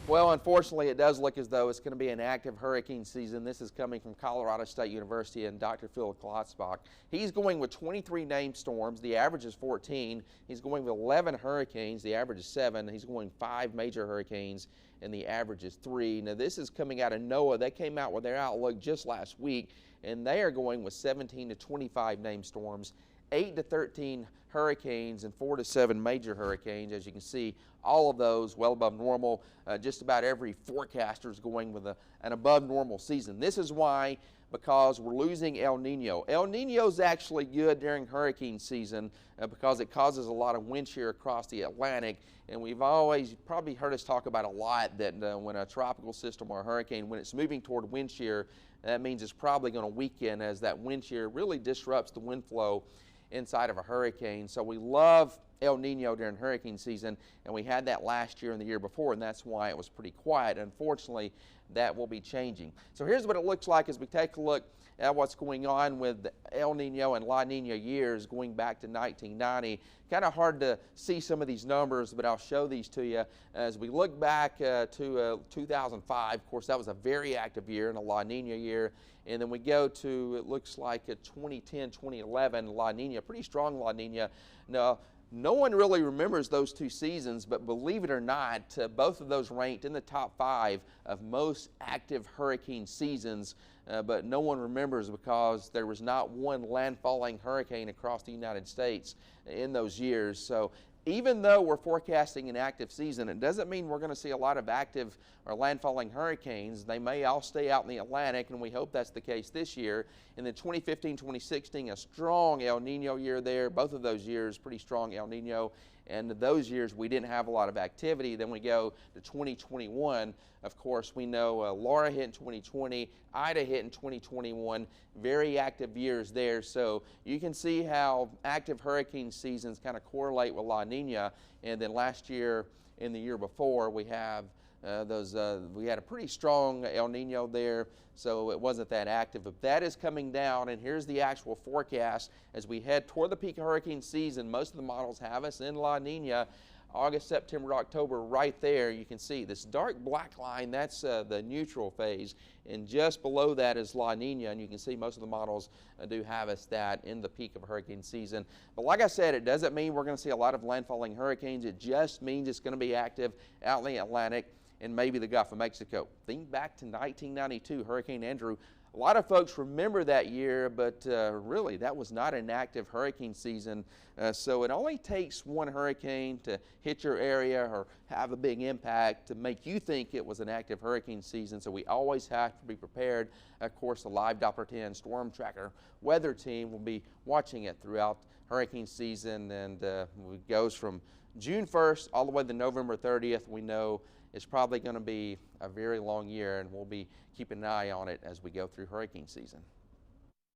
Well, unfortunately, it does look as though it's going to be an active hurricane season. This is coming from Colorado State University and Dr. Phil Klotzbach. He's going with 23 named storms. The average is 14. He's going with 11 hurricanes. The average is 7. He's going 5 major hurricanes, and the average is 3. Now, this is coming out of NOAA. They came out with their outlook just last week, and they are going with 17 to 25 named storms, 8 to 13 hurricanes, and 4 to 7 major hurricanes. As you can see, all of those well above normal. Just about every forecaster is going with an above normal season. This is why, because we're losing El Nino. El Nino is actually good during hurricane season because it causes a lot of wind shear across the Atlantic, and we've always probably heard us talk about a lot that when a tropical system or a hurricane, when it's moving toward wind shear, that means it's probably going to weaken, as that wind shear really disrupts the wind flow inside of a hurricane. So we love El Nino during hurricane season, and we had that last year and the year before, and that's why it was pretty quiet. Unfortunately, that will be changing. So here's what it looks like as we take a look at what's going on with the El Nino and La Nina years going back to 1990. Kind of hard to see some of these numbers, but I'll show these to you. As we look back to 2005, of course, that was a very active year and a La Nina year. And then we go to, it looks like a 2010, 2011 La Nina, pretty strong La Nina. Now, no one really remembers those two seasons, but believe it or not, both of those ranked in the top 5 of most active hurricane seasons, but no one remembers because there was not one landfalling hurricane across the United States in those years. So even though we're forecasting an active season, it doesn't mean we're going to see a lot of active or landfalling hurricanes. They may all stay out in the Atlantic, and we hope that's the case this year. In the 2015-2016, a strong El Nino year there. Both of those years, pretty strong El Nino. And those years, we didn't have a lot of activity. Then we go to 2021. Of course, we know Laura hit in 2020, Ida hit in 2021. Very active years there. So you can see how active hurricane seasons kind of correlate with La Nina. And then last year and the year before, we have we had a pretty strong El Nino there, so it wasn't that active. But that is coming down, and here's the actual forecast as we head toward the peak of hurricane season. Most of the models have us in La Nina, August, September, October. Right there, you can see this dark black line. That's the neutral phase, and just below that is La Nina, and you can see most of the models do have us that in the peak of hurricane season. But like I said, it doesn't mean we're going to see a lot of landfalling hurricanes. It just means it's going to be active out in the Atlantic and maybe the Gulf of Mexico. Think back to 1992, Hurricane Andrew. A lot of folks remember that year, but really that was not an active hurricane season. So it only takes one hurricane to hit your area or have a big impact to make you think it was an active hurricane season. So we always have to be prepared. Of course, the live Doppler 10 Storm Tracker weather team will be watching it throughout hurricane season, and it goes from June 1st all the way to November 30th. We know it's probably going to be a very long year, and we'll be keeping an eye on it as we go through hurricane season.